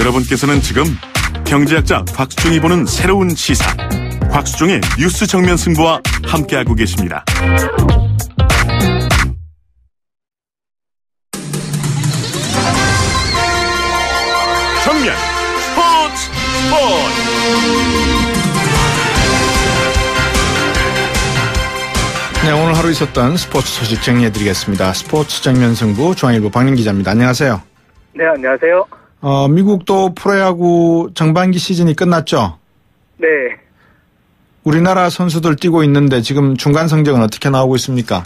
여러분께서는 지금 경제학자 곽수종이 보는 새로운 시사, 곽수종의 뉴스 정면 승부와 함께하고 계십니다. 정면 스포츠. 네, 오늘 하루 있었던 스포츠 소식 정리해드리겠습니다. 스포츠 정면 승부 중앙일보 박민 기자입니다. 안녕하세요. 네, 안녕하세요. 미국도 프로야구 정반기 시즌이 끝났죠? 네. 우리나라 선수들 뛰고 있는데 지금 중간 성적은 어떻게 나오고 있습니까?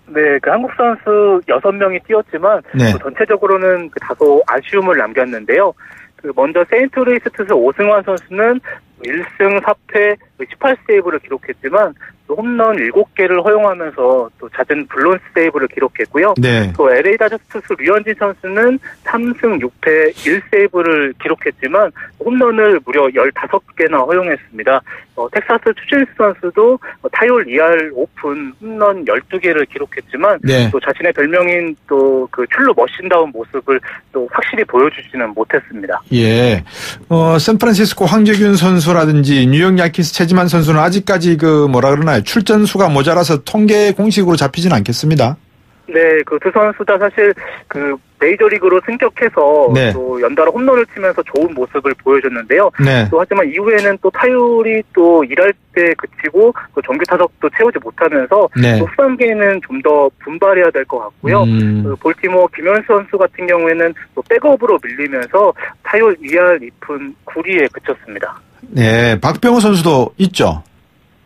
네, 한국 선수 6명이 뛰었지만 네. 전체적으로는 다소 아쉬움을 남겼는데요. 먼저 세인트루이스 투수 오승환 선수는 1승 4패 18세이브를 기록했지만 또 홈런 7개를 허용하면서 또 잦은 블론스 세이브를 기록했고요. 네. 또 LA 다저스 투수 류현진 선수는 3승 6패 1세이브를 기록했지만 홈런을 무려 15개나 허용했습니다. 텍사스 추진스 선수도 타율 2할 오픈 홈런 12개를 기록했지만 네. 또 자신의 별명인 또 출루 머신다운 모습을 또 확실히 보여주지는 못했습니다. 예. 샌프란시스코 황재균 선수라든지 뉴욕 야키스 최지만 선수는 아직까지 출전 수가 모자라서 통계 공식으로 잡히진 않겠습니다. 네, 두 선수 다 사실 메이저리그로 승격해서 네. 또 연달아 홈런을 치면서 좋은 모습을 보여줬는데요. 네. 또 하지만 이후에는 또 타율이 또 일할 때 그치고 또 정규 타석도 채우지 못하면서 네. 또 후반기에는 좀 더 분발해야 될 것 같고요. 볼티모어 김현수 선수 같은 경우에는 또 백업으로 밀리면서 타율 2할 2푼 9리에 그쳤습니다. 네, 박병호 선수도 있죠.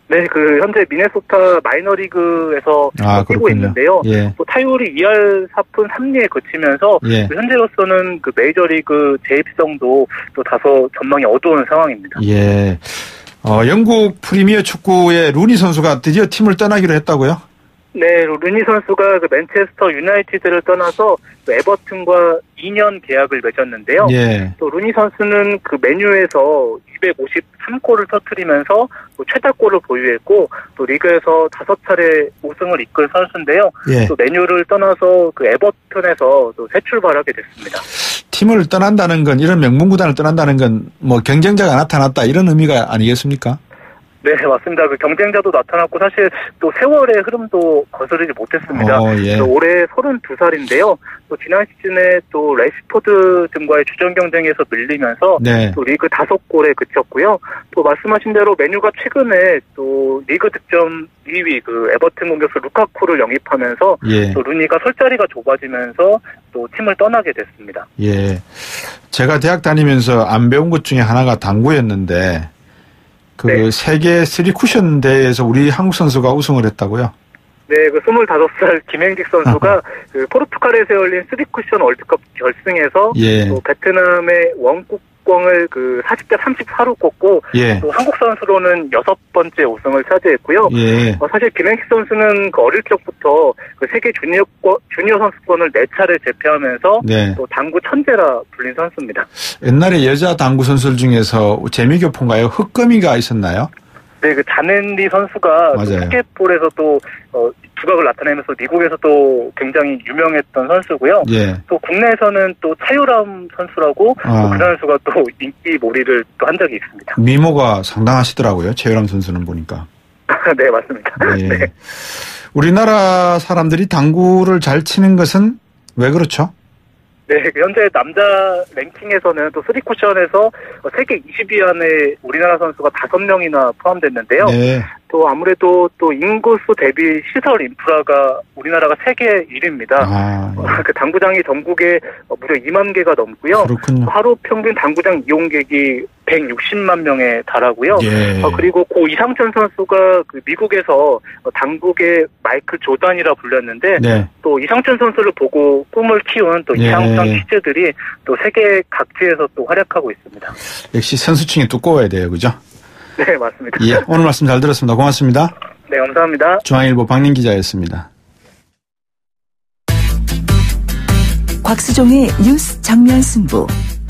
네, 현재 미네소타 마이너리그에서 뛰고 있는데요. 예. 또 타율이 2할 4푼 3리에 그치면서 예. 현재로서는 메이저리그 재입성도 또 다소 전망이 어두운 상황입니다. 예. 영국 프리미어 축구의 루니 선수가 드디어 팀을 떠나기로 했다고요? 네, 루니 선수가 맨체스터 유나이티드를 떠나서 에버튼과 2년 계약을 맺었는데요. 예. 또 루니 선수는 메뉴에서 253골을 터뜨리면서 또 최다골을 보유했고 또 리그에서 5차례 우승을 이끈 선수인데요. 예. 또 메뉴를 떠나서 에버튼에서 또 새 출발하게 됐습니다. 팀을 떠난다는 건, 이런 명문구단을 떠난다는 건 경쟁자가 나타났다 이런 의미가 아니겠습니까? 네, 맞습니다. 경쟁자도 나타났고 사실 또 세월의 흐름도 거스르지 못했습니다. 예. 올해 32살인데요. 또 지난 시즌에 또 레시포드 등과의 주전 경쟁에서 밀리면서 네. 또 리그 5골에 그쳤고요. 또 말씀하신 대로 메뉴가 최근에 또 리그 득점 2위 에버튼 공격수 루카쿠를 영입하면서 예. 또 루니가 설 자리가 좁아지면서 또 팀을 떠나게 됐습니다. 예. 제가 대학 다니면서 안 배운 것 중에 하나가 당구였는데 네. 세계 3쿠션 대회에서 우리 한국 선수가 우승을 했다고요? 네, 25살 김행직 선수가 포르투갈에서 열린 3쿠션 월드컵 결승에서 예. 또 베트남의 원국광을 40대 34로 꺾고 예. 또 한국 선수로는 6번째 우승을 차지했고요. 예. 사실 김행식 선수는 어릴 적부터 세계 주니어 선수권을 4차례 제패하면서 네. 또 당구 천재라 불린 선수입니다. 옛날에 여자 당구 선수들 중에서 재미교포인가요? 흑금이가 있었나요? 네, 자넨리 선수가 스케이트볼에서 또 두각을 나타내면서 미국에서 또 굉장히 유명했던 선수고요. 예. 또 국내에서는 또 차유람 선수라고 또 그 선수가 또 인기 몰이를 또 한 적이 있습니다. 미모가 상당하시더라고요. 차유람 선수는 보니까. 네, 맞습니다. 예. 네. 우리나라 사람들이 당구를 잘 치는 것은 왜 그렇죠? 네, 현재 남자 랭킹에서는 또 3쿠션에서 세계 20위 안에 우리나라 선수가 5명이나 포함됐는데요. 네. 또 아무래도 또 인구수 대비 시설 인프라가 우리나라가 세계 1위입니다. 당구장이 전국에 무려 2만 개가 넘고요. 그렇군요. 하루 평균 당구장 이용객이 160만 명에 달하고요. 예. 그리고 고 이상천 선수가 미국에서 당국의 마이클 조단이라 불렸는데 네. 또 이상천 선수를 보고 꿈을 키운 또 이상천 키즈들이 또 세계 각지에서 또 활약하고 있습니다. 역시 선수층이 두꺼워야 돼요, 그죠? 네, 맞습니다. 예, 오늘 말씀 잘 들었습니다. 고맙습니다. 네, 감사합니다. 중앙일보 박민 기자였습니다. 곽수종의 뉴스 정면 승부.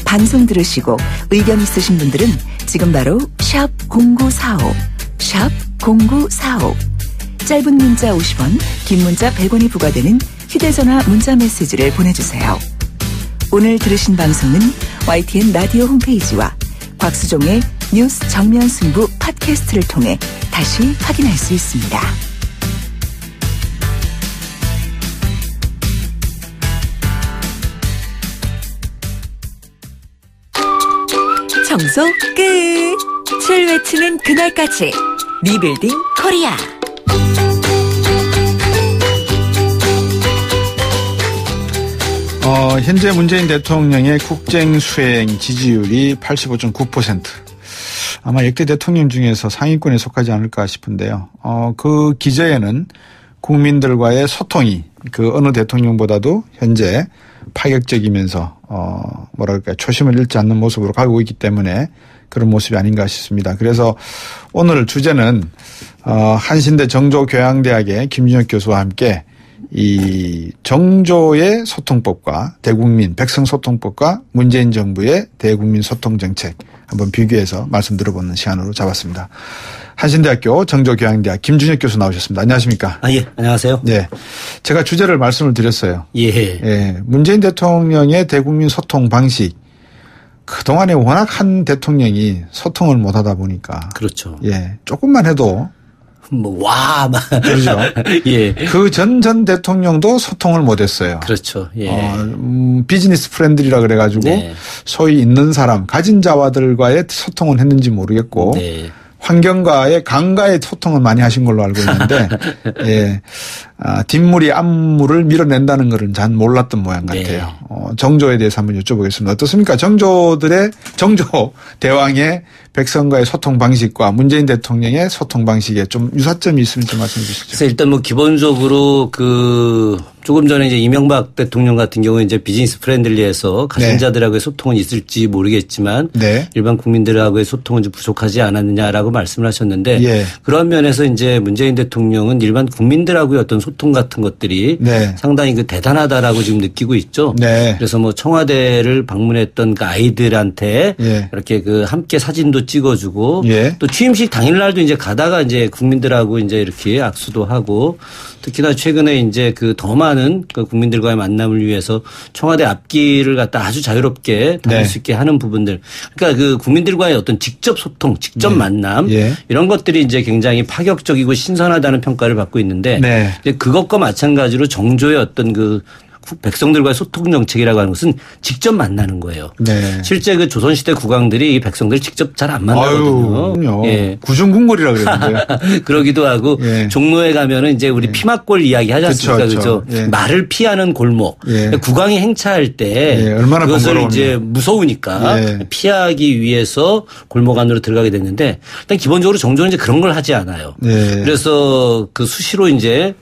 방송 들으시고 의견 있으신 분들은 지금 바로 샵 0945, 샵 0945. 짧은 문자 50원, 긴 문자 100원이 부과되는 휴대전화 문자 메시지를 보내주세요. 오늘 들으신 방송은 YTN 라디오 홈페이지와 곽수종의 뉴스 정면 승부 팟캐스트를 통해 다시 확인할 수 있습니다. 청소 끝! 칠 외치는 그날까지 리빌딩 코리아. 현재 문재인 대통령의 국정 수행 지지율이 85.9%. 아마 역대 대통령 중에서 상위권에 속하지 않을까 싶은데요. 그 기저에는 국민들과의 소통이 그 어느 대통령보다도 현재 파격적이면서 뭐랄까요, 초심을 잃지 않는 모습으로 가고 있기 때문에 그런 모습이 아닌가 싶습니다. 그래서 오늘 주제는 한신대 정조교양대학의 김준혁 교수와 함께 이 정조의 소통법과 대국민 백성소통법과 문재인 정부의 대국민 소통정책 한번 비교해서 말씀 들어보는 시간으로 잡았습니다. 한신대학교 정조교양대학 김준혁 교수 나오셨습니다. 안녕하십니까? 예, 안녕하세요. 네. 제가 주제를 말씀을 드렸어요. 예. 예. 문재인 대통령의 대국민 소통 방식. 그동안에 워낙 한 대통령이 소통을 못 하다 보니까. 그렇죠. 예. 조금만 해도. 그렇죠. 예. 그 전 대통령도 소통을 못 했어요. 그렇죠. 예. 비즈니스 프렌들이라 그래가지고 네. 소위 있는 사람, 가진 자와들과의 소통은 했는지 모르겠고. 네. 환경과의 강과의 소통은 많이 하신 걸로 알고 있는데, 예. 뒷물이 앞물을 밀어낸다는 것은 잘 몰랐던 모양 같아요. 네. 정조에 대해서 한번 여쭤보겠습니다. 어떻습니까? 정조 대왕의 백성과의 소통 방식과 문재인 대통령의 소통 방식에 좀 유사점이 있으면 좀 말씀해 주시죠. 그래서 일단 뭐 기본적으로 조금 전에 이제 이명박 대통령 같은 경우에 이제 비즈니스 프렌들리해서 가진 자들하고의 소통은 있을지 모르겠지만 네. 일반 국민들하고의 소통은 좀 부족하지 않았느냐라고 말씀을 하셨는데 예. 그런 면에서 이제 문재인 대통령은 일반 국민들하고의 어떤 소통 같은 것들이 네. 상당히 대단하다라고 지금 느끼고 있죠. 네. 그래서 뭐 청와대를 방문했던 그 아이들한테 예. 이렇게 함께 사진도 찍어주고 예. 또 취임식 당일날도 이제 가다가 이제 국민들하고 이제 이렇게 악수도 하고 특히나 최근에 이제 더 많은 국민들과의 만남을 위해서 청와대 앞길을 갖다 아주 자유롭게 다닐 네. 수 있게 하는 부분들. 그러니까 국민들과의 어떤 직접 소통, 직접 만남 예. 이런 것들이 이제 굉장히 파격적이고 신선하다는 평가를 받고 있는데 네. 이제 그것과 마찬가지로 정조의 어떤 백성들과의 소통 정책이라고 하는 것은 직접 만나는 거예요. 네. 실제 조선시대 국왕들이 이 백성들 직접 잘 안 만나거든요. 예. 구중궁궐이라 그랬는데요. 그러기도 하고 예. 종로에 가면은 이제 우리 피막골 이야기 하지 않습니까? 그죠? 예. 말을 피하는 골목. 예. 국왕이 행차할 때 예. 얼마나 그것을 번거로우면. 이제 무서우니까 예. 피하기 위해서 골목 안으로 들어가게 됐는데 일단 기본적으로 정조는 이제 그런 걸 하지 않아요. 예. 그래서 수시로 이제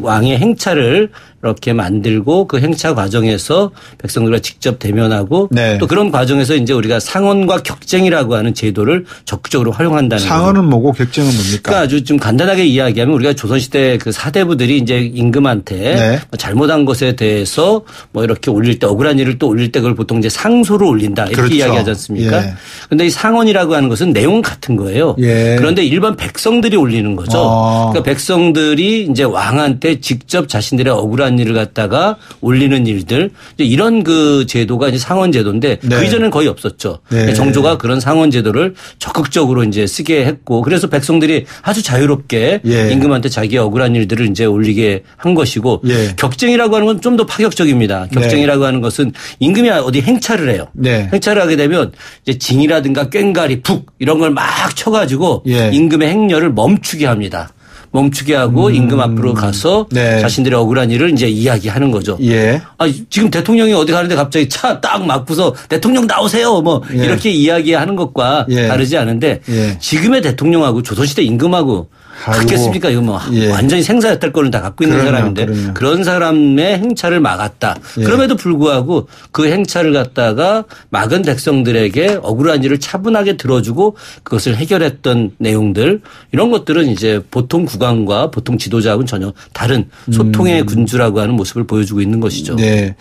왕의 행차를 이렇게 만들고 그 행차 과정에서 백성들과 직접 대면하고 네. 또 그런 과정에서 이제 우리가 상언과 격쟁이라고 하는 제도를 적극적으로 활용한다는 거죠. 상언은 뭐고 격쟁은 뭡니까? 그러니까 아주 좀 간단하게 이야기하면 우리가 조선시대 사대부들이 이제 임금한테 네. 잘못한 것에 대해서 이렇게 올릴 때 억울한 일을 또 올릴 때 그걸 보통 이제 상소로 올린다 이렇게 그렇죠. 이야기하지 않습니까? 예. 그런데 이 상언이라고 하는 것은 내용은 같은 거예요. 예. 그런데 일반 백성들이 올리는 거죠. 그러니까 백성들이 이제 왕한테 직접 자신들의 억울한 일을 갖다가 올리는 일들 이런 제도가 이제 상언 제도인데 네. 그 이전에는 거의 없었죠. 네. 정조가 그런 상언 제도를 적극적으로 이제 쓰게 했고 그래서 백성들이 아주 자유롭게 예. 임금한테 자기의 억울한 일들을 이제 올리게 한 것이고 예. 격쟁이라고 하는 건 좀 더 파격적입니다. 격쟁이라고 하는 것은 임금이 어디 행차를 해요. 네. 행차를 하게 되면 이제 징이라든가 꽹가리, 북 이런 걸 막 쳐가지고 예. 임금의 행렬을 멈추게 합니다. 멈추게 하고 임금 앞으로 가서 네. 자신들의 억울한 일을 이제 이야기하는 거죠. 예. 지금 대통령이 어디 가는데 갑자기 차 딱 막고서 대통령 나오세요. 예. 이렇게 이야기하는 것과 예. 다르지 않은데 예. 지금의 대통령하고 조선시대 임금하고 같겠습니까? 이거 예. 완전히 생사였탈권을 다 갖고 있는 사람인데 그런 사람의 행차를 막았다. 예. 그럼에도 불구하고 그 행차를 갖다가 막은 백성들에게 억울한 일을 차분하게 들어주고 그것을 해결했던 내용들 이런 것들은 이제 보통 국왕과 보통 지도자하고는 전혀 다른 소통의 군주라고 하는 모습을 보여주고 있는 것이죠. 네.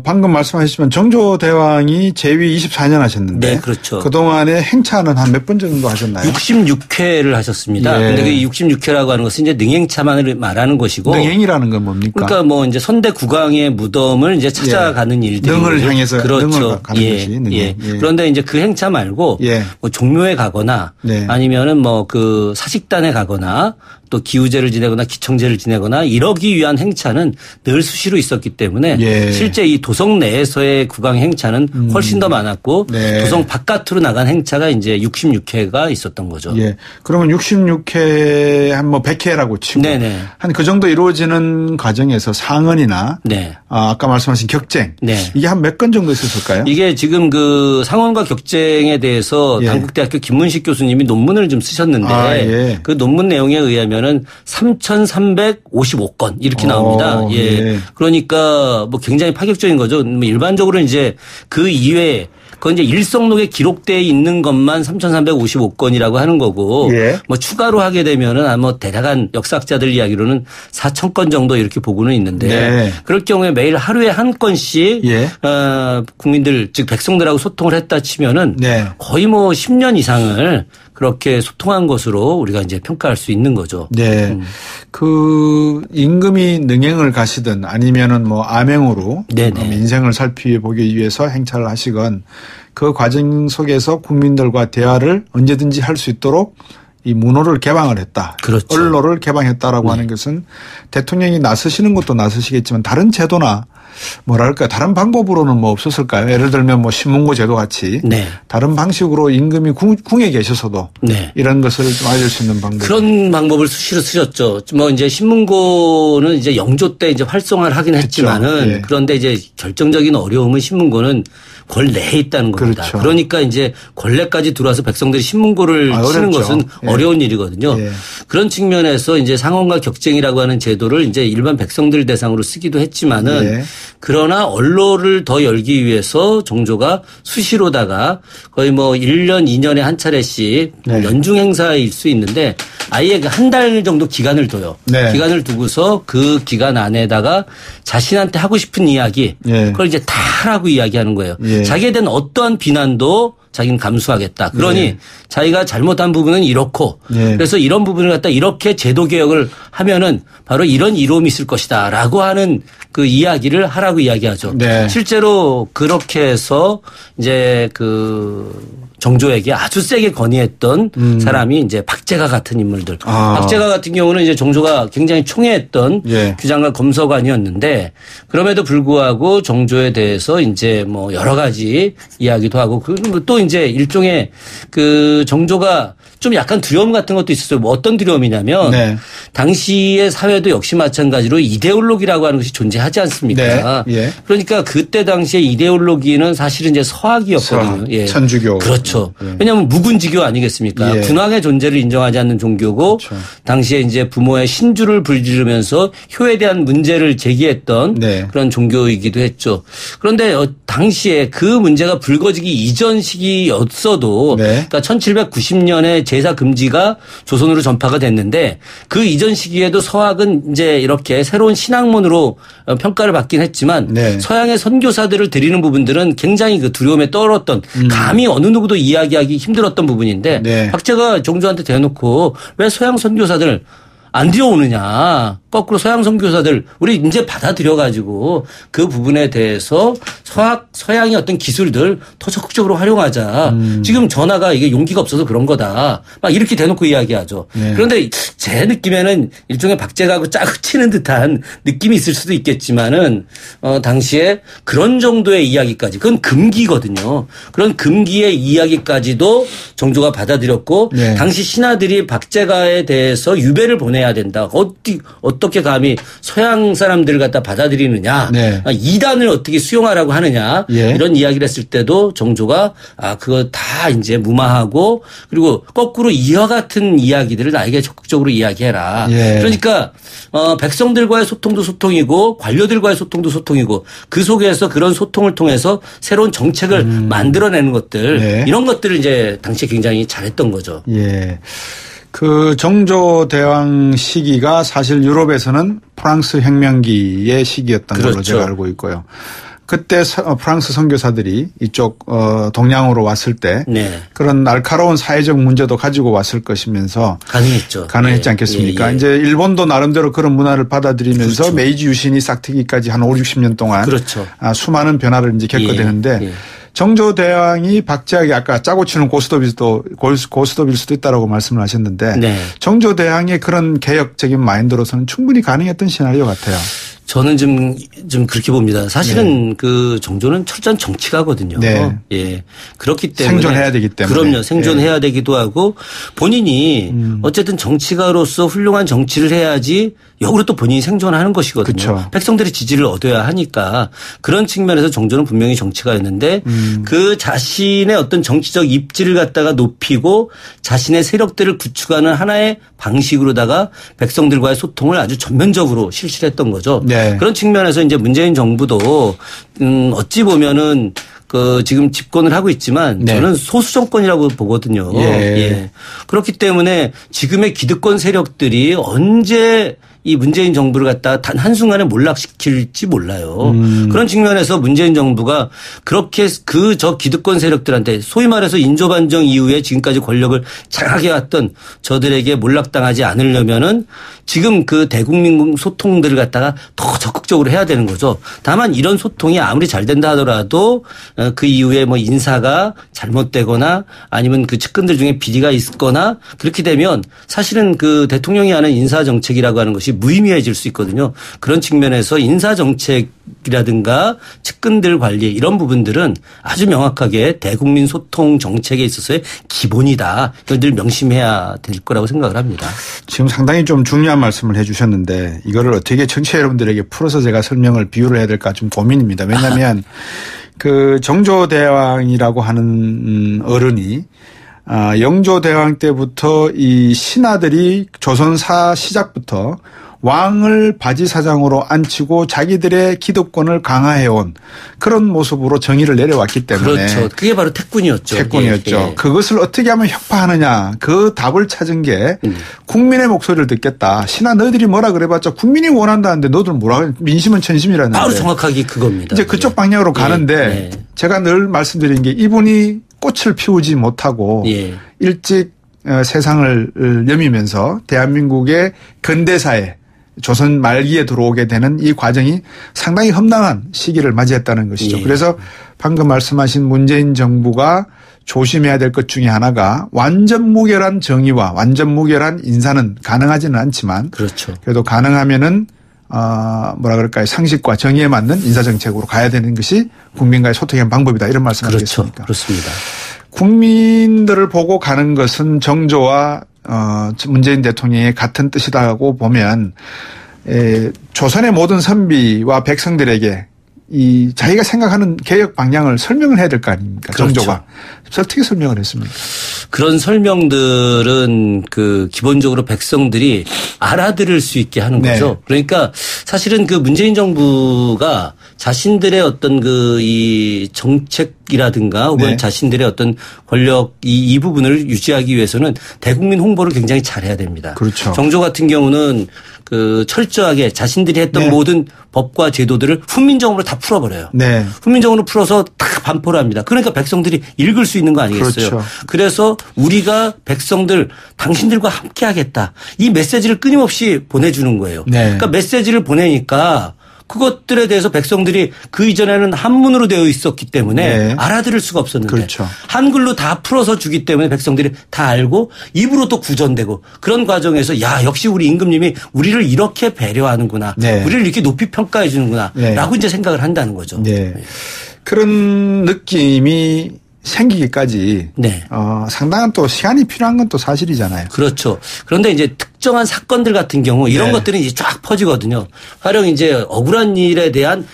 방금 말씀하셨지만 정조대왕이 재위 24년 하셨는데. 네, 그렇죠. 그동안에 행차는 한 몇 번 정도 하셨나요? 66회를 하셨습니다. 겁니다. 그런데 그 66회라고 하는 것은 이제 능행차만을 말하는 것이고. 능행이라는 건 뭡니까? 그러니까 뭐 이제 선대 국왕의 무덤을 이제 찾아가는 일들이. 능을 향해서 그렇죠. 능을 가는 것이 능행. 예. 그런데 이제 그 행차 말고 뭐 종묘에 가거나 아니면은 뭐 그 사식단에 가거나 또 기우제를 지내거나 기청제를 지내거나 이러기 위한 행차는 늘 수시로 있었기 때문에 실제 이 도성 내에서의 국왕 행차는 훨씬 더 많았고 도성 바깥으로 나간 행차가 이제 66회가 있었던 거죠. 예. 그러면 66회 한 뭐 100회라고 치고 한 그 정도 이루어지는 과정에서 상언이나 아까 말씀하신 격쟁 이게 한 몇 건 정도 있었을까요? 이게 지금 그 상언과 격쟁에 대해서 단국대학교 김문식 교수님이 논문을 좀 쓰셨는데 그 논문 내용에 의하면 은 3,355건 이렇게 나옵니다. 그러니까 뭐 굉장히 파격적인 거죠. 뭐 일반적으로 이제 그 이외에 그건 이제 일성록에 기록되어 있는 것만 3,355건이라고 하는 거고 뭐 추가로 하게 되면은 아마 대단한 역사학자들 이야기로는 4,000건 정도 이렇게 보고는 있는데 그럴 경우에 매일 하루에 한 건씩 국민들 즉 백성들하고 소통을 했다 치면은 거의 뭐 10년 이상을 그렇게 소통한 것으로 우리가 이제 평가할 수 있는 거죠. 네. 그 임금이 능행을 가시든 아니면은 뭐 암행으로 민생을 살펴보기 위해서 행차를 하시건 그 과정 속에서 국민들과 대화를 언제든지 할 수 있도록 이 문호를 개방을 했다. 그렇죠. 언로를 개방했다라고 하는 것은 대통령이 나서시는 것도 나서시겠지만 다른 제도나 뭐랄까 다른 방법으로는 뭐 없었을까요? 예를 들면 뭐 신문고 제도 같이 다른 방식으로 임금이 궁에 계셔서도 이런 것을 좀 알릴 수 있는 방법. 그런 방법을 수시로 쓰셨죠. 뭐 이제 신문고는 이제 영조 때 이제 활성화를 하긴 했지만은 그런데 이제 결정적인 어려움은 신문고는 궐 내에 있다는 겁니다. 그러니까 이제 궐내까지 들어와서 백성들이 신문고를 치는 것은 어려운 일이거든요. 그런 측면에서 이제 상언과 격쟁이라고 하는 제도를 이제 일반 백성들 대상으로 쓰기도 했지만은 그러나 언로를 더 열기 위해서 정조가 수시로다가 거의 뭐 1년, 2년에 한 차례씩 연중 행사일 수 있는데 아예 한 달 정도 기간을 둬요. 기간을 두고서 그 기간 안에다가 자신한테 하고 싶은 이야기 그걸 이제 다 하라고 이야기하는 거예요. 자기에 대한 어떠한 비난도 자기는 감수하겠다. 그러니 자기가 잘못한 부분은 이렇고 그래서 이런 부분을 갖다 이렇게 제도 개혁을 하면은 바로 이런 이로움이 있을 것이다 라고 하는 그 이야기를 하라고 이야기하죠. 실제로 그렇게 해서 이제 그 정조에게 아주 세게 건의했던 사람이 이제 박제가 같은 인물들. 박제가 같은 경우는 이제 정조가 굉장히 총애했던 규장과 검서관이었는데 그럼에도 불구하고 정조에 대해서 이제 뭐 여러 가지 이야기도 하고 또 이제 일종의 그 정조가 좀 약간 두려움 같은 것도 있었어요. 뭐 어떤 두려움이냐면 당시의 사회도 역시 마찬가지로 이데올로기라고 하는 것이 존재하지 않습니까? 그러니까 그때 당시에 이데올로기는 사실은 이제 서학이었거든요. 천주교. 그렇죠. 왜냐하면 묵은지교 아니겠습니까? 군왕의 존재를 인정하지 않는 종교고 당시에 이제 부모의 신주를 불지르면서 효에 대한 문제를 제기했던 그런 종교이기도 했죠. 그런데 당시에 그 문제가 불거지기 이전 시기였어도 그러니까 1790년에 제사 금지가 조선으로 전파가 됐는데 그 이전 시기에도 서학은 이제 이렇게 새로운 신학문으로 평가를 받긴 했지만 서양의 선교사들을 드리는 부분들은 굉장히 그 두려움에 떨었던 감히 어느 누구도 이야기하기 힘들었던 부분인데 박제가 정조한테 대놓고 왜 서양 선교사들 안 들여오느냐. 거꾸로 서양 선교사들 우리 이제 받아들여 가지고 그 부분에 대해서 서양의 어떤 기술들 더 적극적으로 활용하자. 지금 전화가 이게 용기가 없어서 그런 거다. 막 이렇게 대놓고 이야기하죠. 그런데 제 느낌에는 일종의 박제가하고 짝을 치는 듯한 느낌이 있을 수도 있겠지만은 당시에 그런 정도의 이야기까지 그건 금기거든요. 그런 금기의 이야기까지도 정조가 받아들였고 당시 신하들이 박제가에 대해서 유배를 보내야 된다. 어떻게 감히 서양 사람들을 갖다 받아들이느냐. 이단을 어떻게 수용하라고 하느냐. 이런 이야기를 했을 때도 정조가 그거 다 이제 무마하고 그리고 거꾸로 이와 같은 이야기들을 나에게 적극적으로 이야기해라. 그러니까 백성들과의 소통도 소통이고 관료들과의 소통도 소통이고 그 속에서 그런 소통을 통해서 새로운 정책을 만들어내는 것들 이런 것들을 이제 당시에 굉장히 잘했던 거죠. 그 정조 대왕 시기가 사실 유럽에서는 프랑스 혁명기의 시기였던 걸로 제가 알고 있고요. 그때 프랑스 선교사들이 이쪽 동양으로 왔을 때 네. 그런 날카로운 사회적 문제도 가지고 왔을 것이면서 가능했지 않겠습니까? 이제 일본도 나름대로 그런 문화를 받아들이면서 그렇죠. 메이지 유신이 싹트기까지 한 5, 60년 동안 그렇죠. 수많은 변화를 이제 겪어대는데 정조대왕이 박지하게 아까 짜고 치는 고스톱일 수도 있다라고 말씀을 하셨는데 네. 정조대왕의 그런 개혁적인 마인드로서는 충분히 가능했던 시나리오 같아요. 저는 좀 그렇게 봅니다. 사실은 그 정조는 철저한 정치가거든요. 네. 예. 그렇기 때문에. 생존해야 되기 때문에. 그럼요. 생존해야 되기도 하고 본인이 어쨌든 정치가로서 훌륭한 정치를 해야지 역으로 또 본인이 생존하는 것이거든요. 그렇죠. 백성들의 지지를 얻어야 하니까 그런 측면에서 정조는 분명히 정치가였는데 그 자신의 어떤 정치적 입지를 갖다가 높이고 자신의 세력들을 구축하는 하나의 방식으로다가 백성들과의 소통을 아주 전면적으로 실시를 했던 거죠. 네. 그런 측면에서 이제 문재인 정부도 어찌 보면은 그 지금 집권을 하고 있지만 네. 저는 소수 정권이라고 보거든요. 예. 그렇기 때문에 지금의 기득권 세력들이 언제 이 문재인 정부를 갖다가 단 한순간에 몰락시킬지 몰라요. 그런 측면에서 문재인 정부가 그렇게 저 기득권 세력들한테 소위 말해서 인조반정 이후에 지금까지 권력을 장악해 왔던 저들에게 몰락당하지 않으려면은 지금 그 대국민 소통들을 갖다가 더 적극적으로 해야 되는 거죠. 다만 이런 소통이 아무리 잘 된다 하더라도 그 이후에 뭐 인사가 잘못되거나 아니면 그 측근들 중에 비리가 있거나 그렇게 되면 사실은 그 대통령이 하는 인사정책이라고 하는 것이 무의미해질 수 있거든요. 그런 측면에서 인사정책이라든가 측근들 관리 이런 부분들은 아주 명확하게 대국민 소통 정책에 있어서의 기본이다. 이걸 늘 명심해야 될 거라고 생각을 합니다. 지금 상당히 좀 중요한 말씀을 해 주셨는데 이거를 어떻게 청취자 여러분들에게 풀어서 제가 설명을 비유를 해야 될까 좀 고민입니다. 왜냐하면 그 정조대왕이라고 하는 어른이 영조대왕 때부터 이 신하들이 조선사 시작부터 왕을 바지사장으로 앉히고 자기들의 기득권을 강화해온 그런 모습으로 정의를 내려왔기 때문에. 그렇죠. 그게 바로 태권이었죠. 태권이었죠. 예. 그것을 어떻게 하면 혁파하느냐 그 답을 찾은 게 국민의 목소리를 듣겠다. 신하 너희들이 뭐라 그래봤자 국민이 원한다는데 너희들 뭐라 민심은 천심이라는데. 바로 정확하게 그겁니다. 이제 그쪽 방향으로 가는데 제가 늘 말씀드린 게 이분이 꽃을 피우지 못하고 일찍 세상을 여미면서 대한민국의 근대사에 조선 말기에 들어오게 되는 이 과정이 상당히 험난한 시기를 맞이했다는 것이죠. 그래서 방금 말씀하신 문재인 정부가 조심해야 될 것 중에 하나가 완전 무결한 정의와 완전 무결한 인사는 가능하지는 않지만 그렇죠. 그래도 가능하면은 뭐라 그럴까요? 상식과 정의에 맞는 인사정책으로 가야 되는 것이 국민과의 소통의 방법이다. 이런 말씀하시겠습니까? 그렇죠. 그렇습니다. 국민들을 보고 가는 것은 정조와 문재인 대통령의 같은 뜻이라고 보면 조선의 모든 선비와 백성들에게 이 자기가 생각하는 개혁 방향을 설명을 해야 될 거 아닙니까? 그렇죠. 정조가. 어떻게 설명을 했습니까? 그런 설명들은 그 기본적으로 백성들이 알아들을 수 있게 하는 거죠. 그러니까 사실은 그 문재인 정부가 자신들의 어떤 그 이 정책이라든가 혹은 자신들의 어떤 권력 이 부분을 유지하기 위해서는 대국민 홍보를 굉장히 잘해야 됩니다. 그렇죠. 정조 같은 경우는 그 철저하게 자신들이 했던 모든 법과 제도들을 훈민정음으로 다 풀어버려요. 훈민정음으로 풀어서 다 반포를 합니다. 그러니까 백성들이 읽을 수 있는 거 아니겠어요. 그렇죠. 그래서 우리가 백성들 당신들과 함께 하겠다. 이 메시지를 끊임없이 보내주는 거예요. 그러니까 메시지를 보내니까 그것들에 대해서 백성들이 그 이전에는 한문으로 되어 있었기 때문에 알아들을 수가 없었는데 그렇죠. 한글로 다 풀어서 주기 때문에 백성들이 다 알고 입으로 또 구전되고 그런 과정에서 야 역시 우리 임금님이 우리를 이렇게 배려하는구나. 우리를 이렇게 높이 평가해 주는구나. 라고 이제 생각을 한다는 거죠. 그런 느낌이 생기기까지 상당한 또 시간이 필요한 건 또 사실이잖아요. 그렇죠. 그런데 이제 특정한 사건들 같은 경우 이런 것들은 이제 쫙 퍼지거든요. 가령 이제 억울한 일에 대한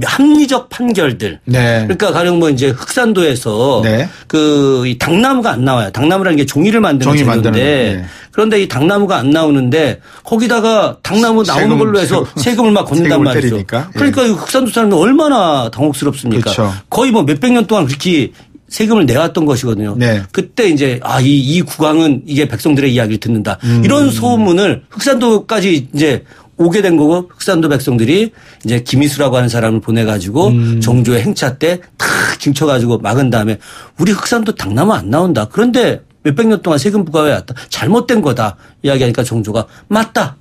합리적 판결들. 그러니까 가령 뭐 이제 흑산도에서 그 이 당나무가 안 나와요. 당나무라는 게 종이를 만드는 재료인데 그런데 이 당나무가 안 나오는데 거기다가 당나무 나오는 걸로 해서 세금을 막 걷는단 말이죠. 때리니까. 그러니까 흑산도 사람들 얼마나 당혹스럽습니까? 그렇죠. 거의 뭐 몇백 년 동안 그렇게 세금을 내왔던 것이거든요. 그때 이제 이 국왕은 이게 백성들의 이야기를 듣는다. 이런 소문을 흑산도까지 이제 오게 된 거고 흑산도 백성들이 이제 김희수라고 하는 사람을 보내가지고 정조의 행차 때 탁 징쳐가지고 막은 다음에 우리 흑산도 당나무 안 나온다. 그런데 몇백 년 동안 세금 부과해 왔다. 잘못된 거다. 이야기하니까 정조가 맞다.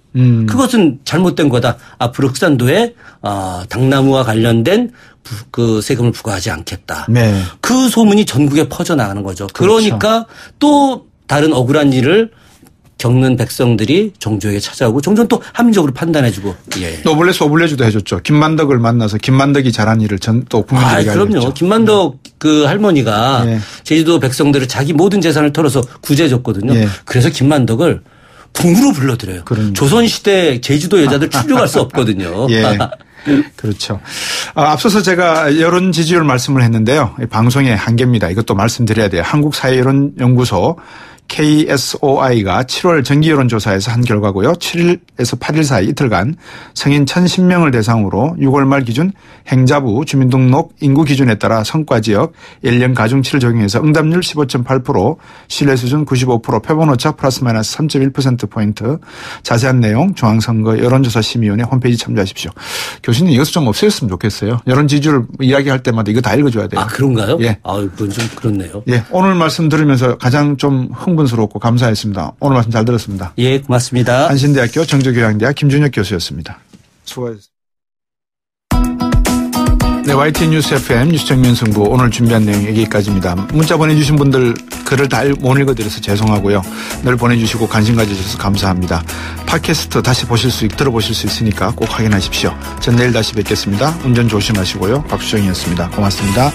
그것은 잘못된 거다. 앞으로 흑산도에 당나무와 관련된 그 세금을 부과하지 않겠다. 네. 그 소문이 전국에 퍼져나가는 거죠. 그렇죠. 그러니까 또 다른 억울한 일을 겪는 백성들이 정조에게 찾아오고 정조는 또 합리적으로 판단해주고. 예. 노블레스 오블레주도 해줬죠. 김만덕을 만나서 김만덕이 잘한 일을 또 국민들에게 알렸죠. 그럼요. 김만덕 그 할머니가 예. 제주도 백성들을 자기 모든 재산을 털어서 구제해줬거든요. 예. 그래서 김만덕을 궁으로 불러들여요. 그러니까. 조선시대 제주도 여자들 출족할 수 없거든요. 예. 그렇죠. 앞서서 제가 여론 지지율 말씀을 했는데요. 방송의 한계입니다. 이것도 말씀드려야 돼요. 한국사회여론연구소 KSOI가 7월 정기여론조사에서 한 결과고요. 7일에서 8일 사이 이틀간 성인 1,010명을 대상으로 6월 말 기준 행자부 주민등록 인구 기준에 따라 성과지역 연령 가중치를 적용해서 응답률 15.8%, 신뢰수준 95%, 표본오차 플러스 마이너스 3.1%포인트. 자세한 내용 중앙선거 여론조사심의위원회 홈페이지 참조하십시오. 교수님 이것을 좀 없애셨으면 좋겠어요. 여론 지지율 이야기할 때마다 이거 다 읽어줘야 돼요. 아, 그런가요? 예. 그건 좀 그렇네요. 예. 오늘 말씀 들으면서 가장 좀 흥분스럽고 감사했습니다. 오늘 말씀 잘 들었습니다. 예, 고맙습니다. 한신대학교 정조교양대학 김준혁 교수였습니다. 수고하셨습니다. 네, YTN 뉴스 FM 뉴스 정면 승부 오늘 준비한 내용 여기까지입니다. 문자 보내주신 분들 글을 다 못 읽어드려서 죄송하고요. 늘 보내주시고 관심 가져주셔서 감사합니다. 팟캐스트 다시 들어보실 수 있으니까 꼭 확인하십시오. 전 내일 다시 뵙겠습니다. 운전 조심하시고요. 박수정이었습니다. 고맙습니다.